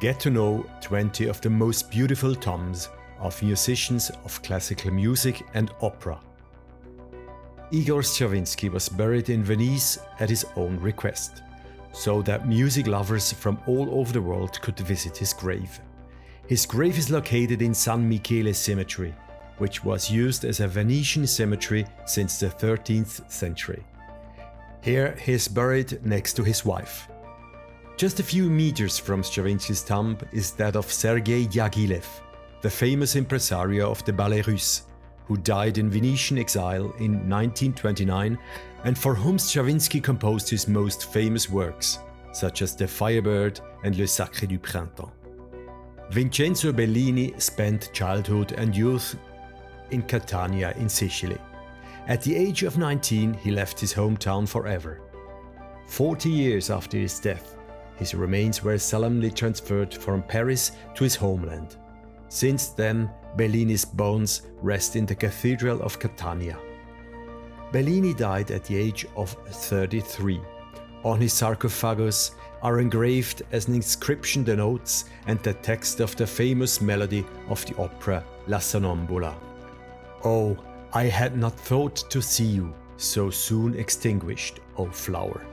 Get to know 20 of the most beautiful tombs of musicians of classical music and opera. Igor Stravinsky was buried in Venice at his own request, so that music lovers from all over the world could visit his grave. His grave is located in San Michele Cemetery, which was used as a Venetian cemetery since the 13th century. Here he is buried next to his wife. Just a few meters from Stravinsky's tomb is that of Sergei Diaghilev, the famous impresario of the Ballet Russe, who died in Venetian exile in 1929 and for whom Stravinsky composed his most famous works, such as The Firebird and Le Sacre du Printemps. Vincenzo Bellini spent childhood and youth in Catania in Sicily. At the age of 19, he left his hometown forever. 40 years after his death, his remains were solemnly transferred from Paris to his homeland. Since then, Bellini's bones rest in the Cathedral of Catania. Bellini died at the age of 33. On his sarcophagus are engraved as an inscription the notes and the text of the famous melody of the opera La Sonnambula. Oh, I had not thought to see you so soon extinguished, O flower.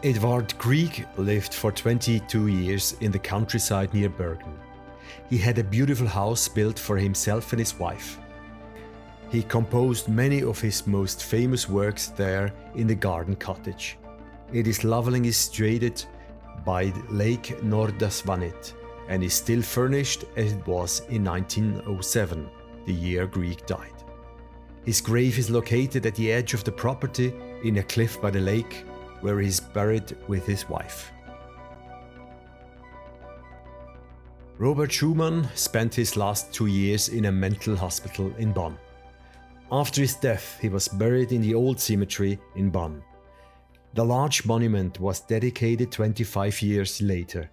Edvard Grieg lived for 22 years in the countryside near Bergen. He had a beautiful house built for himself and his wife. He composed many of his most famous works there in the garden cottage. It is lovingly illustrated by Lake Nordasvanet and is still furnished as it was in 1907, the year Grieg died. His grave is located at the edge of the property in a cliff by the lake, where he is buried with his wife. Robert Schumann spent his last 2 years in a mental hospital in Bonn. After his death, he was buried in the old cemetery in Bonn. The large monument was dedicated 25 years later.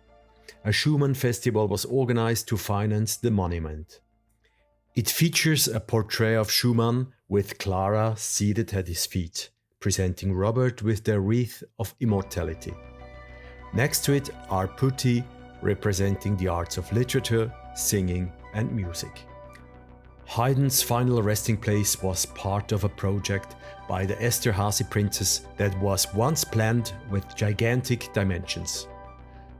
A Schumann festival was organized to finance the monument. It features a portrait of Schumann with Clara seated at his feet, presenting Robert with the wreath of immortality. Next to it are putti representing the arts of literature, singing and music. Haydn's final resting place was part of a project by the Esterházy princess that was once planned with gigantic dimensions.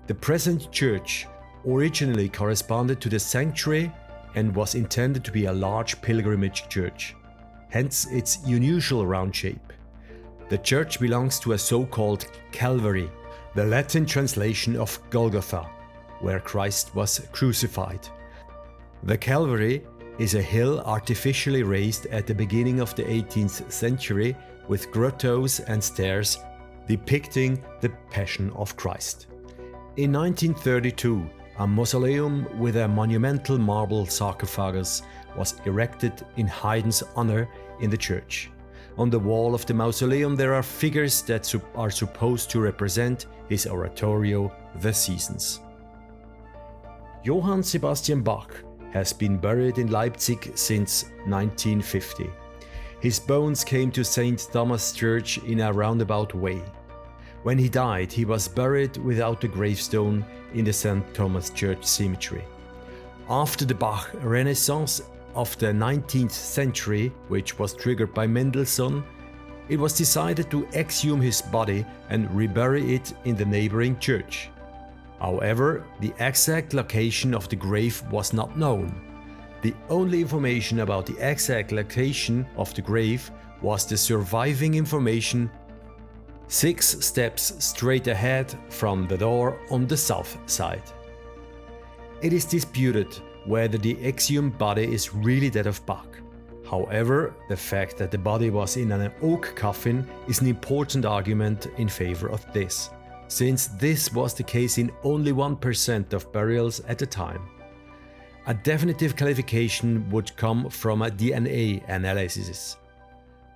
The present church originally corresponded to the sanctuary and was intended to be a large pilgrimage church, hence its unusual round shape. The church belongs to a so-called Calvary, the Latin translation of Golgotha, where Christ was crucified. The Calvary is a hill artificially raised at the beginning of the 18th century with grottos and stairs depicting the Passion of Christ. In 1932, a mausoleum with a monumental marble sarcophagus was erected in Haydn's honor in the church. On the wall of the mausoleum there are figures that are supposed to represent his oratorio, The Seasons. Johann Sebastian Bach has been buried in Leipzig since 1950. His bones came to St. Thomas Church in a roundabout way. When he died, he was buried without a gravestone in the St. Thomas Church cemetery. After the Bach Renaissance of the 19th century, which was triggered by Mendelssohn, it was decided to exhume his body and rebury it in the neighboring church. However, the exact location of the grave was not known. The only information about the exact location of the grave was the surviving information 6 steps straight ahead from the door on the south side. It is disputed whether the exhumed body is really that of Bach. However, the fact that the body was in an oak coffin is an important argument in favor of this, since this was the case in only 1% of burials at the time. A definitive clarification would come from a DNA analysis.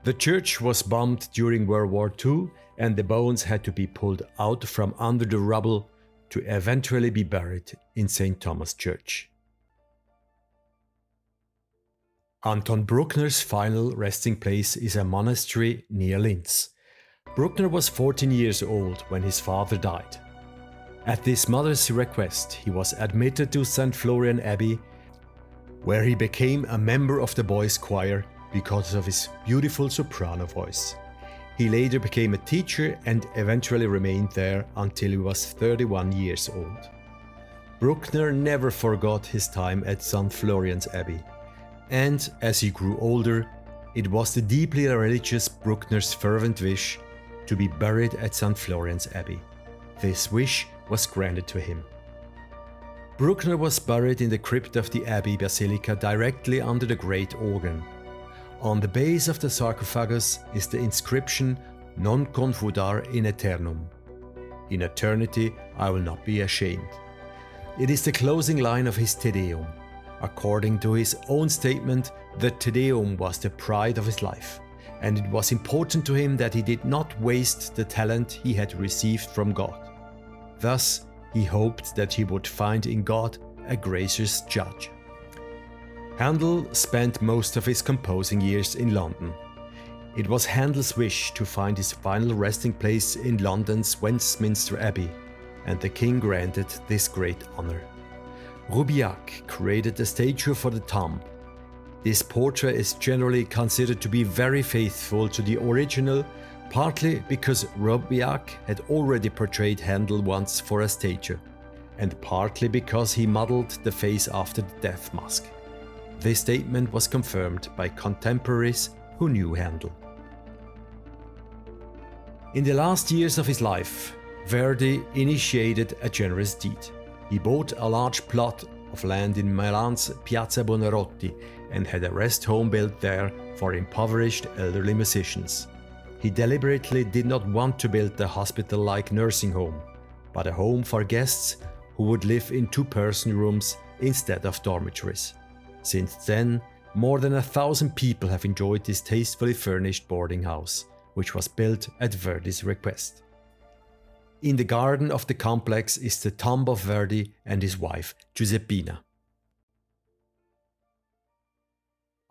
The church was bombed during World War II and the bones had to be pulled out from under the rubble to eventually be buried in St. Thomas Church. Anton Bruckner's final resting place is a monastery near Linz. Bruckner was 14 years old when his father died. At his mother's request, he was admitted to St. Florian Abbey, where he became a member of the boys' choir because of his beautiful soprano voice. He later became a teacher and eventually remained there until he was 31 years old. Bruckner never forgot his time at St. Florian's Abbey, and as he grew older, it was the deeply religious Bruckner's fervent wish to be buried at St. Florian's Abbey. This wish was granted to him. Bruckner was buried in the crypt of the Abbey Basilica directly under the great organ. On the base of the sarcophagus is the inscription Non confudar in aeternum. In eternity I will not be ashamed. It is the closing line of his Te Deum. According to his own statement, the Te Deum was the pride of his life, and it was important to him that he did not waste the talent he had received from God. Thus, he hoped that he would find in God a gracious judge. Handel spent most of his composing years in London. It was Handel's wish to find his final resting place in London's Westminster Abbey, and the king granted this great honor. Roubilliac created a statue for the tomb. This portrait is generally considered to be very faithful to the original, partly because Roubilliac had already portrayed Handel once for a statue, and partly because he modeled the face after the death mask. This statement was confirmed by contemporaries who knew Handel. In the last years of his life, Verdi initiated a generous deed. He bought a large plot of land in Milan's Piazza Buonarroti and had a rest home built there for impoverished elderly musicians. He deliberately did not want to build a hospital-like nursing home, but a home for guests who would live in two-person rooms instead of dormitories. Since then, more than 1,000 people have enjoyed this tastefully furnished boarding house, which was built at Verdi's request. In the garden of the complex is the tomb of Verdi and his wife, Giuseppina.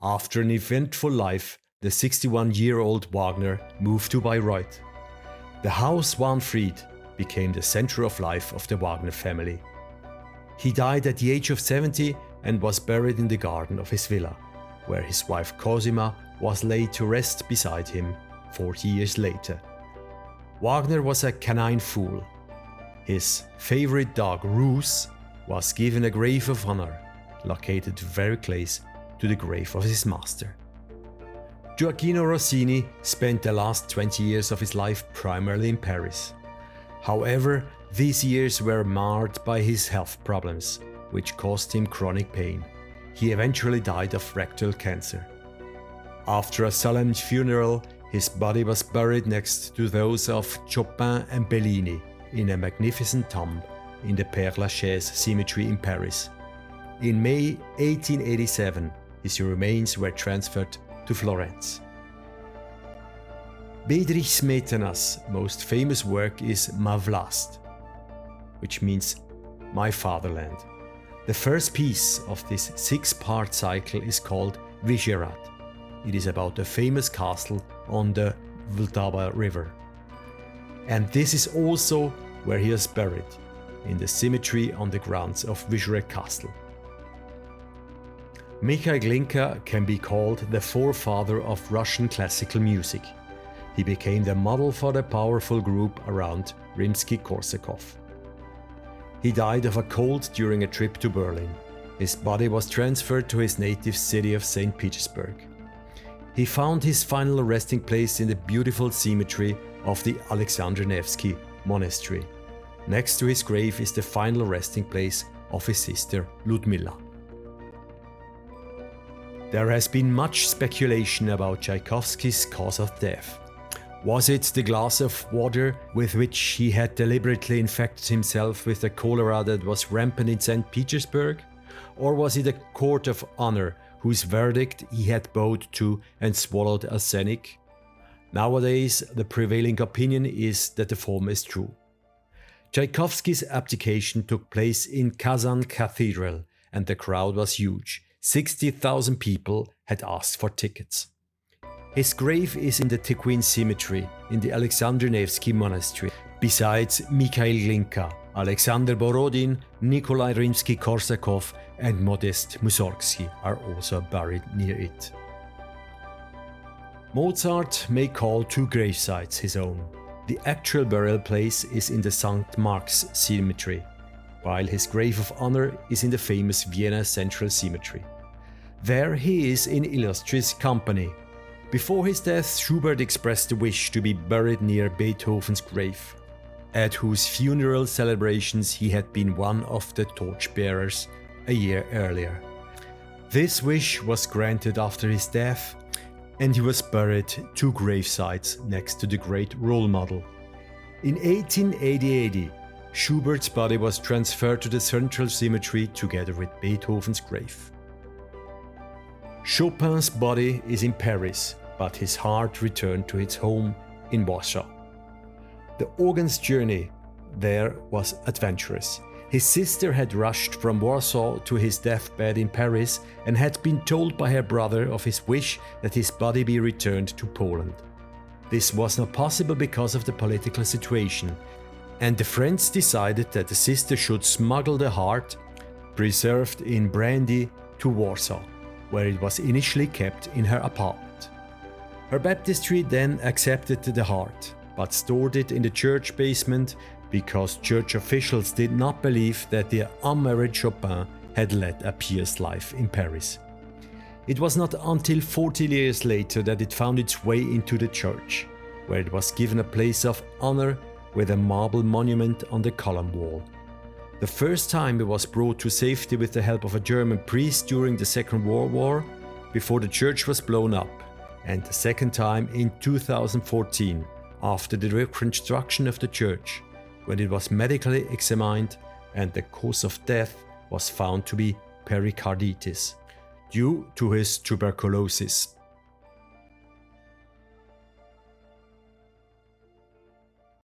After an eventful life, the 61-year-old Wagner moved to Bayreuth. The house Wahnfried became the center of life of the Wagner family. He died at the age of 70 and was buried in the garden of his villa, where his wife Cosima was laid to rest beside him 40 years later. Wagner was a canine fool. His favorite dog, Roos, was given a grave of honor, located very close to the grave of his master. Gioacchino Rossini spent the last 20 years of his life primarily in Paris. However, these years were marred by his health problems, which caused him chronic pain. He eventually died of rectal cancer. After a solemn funeral, his body was buried next to those of Chopin and Bellini in a magnificent tomb in the Père Lachaise cemetery in Paris. In May 1887, his remains were transferred to Florence. Bedrich Smetana's most famous work is Ma Vlast, which means My Fatherland. The first piece of this 6-part cycle is called Vyšehrad. It is about a famous castle on the Vltava River. And this is also where he is buried, in the cemetery on the grounds of Vyšehrad Castle. Mikhail Glinka can be called the forefather of Russian classical music. He became the model for the powerful group around Rimsky-Korsakov. He died of a cold during a trip to Berlin. His body was transferred to his native city of St. Petersburg. He found his final resting place in the beautiful cemetery of the Alexander Nevsky Monastery. Next to his grave is the final resting place of his sister Ludmilla. There has been much speculation about Tchaikovsky's cause of death. Was it the glass of water with which he had deliberately infected himself with the cholera that was rampant in St. Petersburg? Or was it a court of honor whose verdict he had bowed to and swallowed arsenic? Nowadays, the prevailing opinion is that the former is true. Tchaikovsky's abdication took place in Kazan Cathedral, and the crowd was huge. 60,000 people had asked for tickets. His grave is in the Tequin Cemetery in the Alexander Nevsky Monastery, besides Mikhail Glinka, Alexander Borodin, Nikolai Rimsky-Korsakov and Modest Mussorgsky are also buried near it. Mozart may call 2 gravesites his own. The actual burial place is in the St. Mark's Cemetery, while his grave of honor is in the famous Vienna Central Cemetery. There he is in illustrious company. Before his death, Schubert expressed the wish to be buried near Beethoven's grave, at whose funeral celebrations he had been one of the torchbearers a year earlier. This wish was granted after his death, and he was buried 2 gravesites next to the great role model. In 1880, Schubert's body was transferred to the Central Cemetery together with Beethoven's grave. Chopin's body is in Paris, but his heart returned to its home in Warsaw. The organ's journey there was adventurous. His sister had rushed from Warsaw to his deathbed in Paris and had been told by her brother of his wish that his body be returned to Poland. This was not possible because of the political situation, and the friends decided that the sister should smuggle the heart, preserved in brandy, to Warsaw, where it was initially kept in her apartment. Her baptistry then accepted the heart, but stored it in the church basement because church officials did not believe that the unmarried Chopin had led a pious life in Paris. It was not until 40 years later that it found its way into the church, where it was given a place of honor with a marble monument on the column wall. The first time it was brought to safety with the help of a German priest during the Second World War, before the church was blown up, and the second time in 2014, after the reconstruction of the church, when it was medically examined and the cause of death was found to be pericarditis, due to his tuberculosis.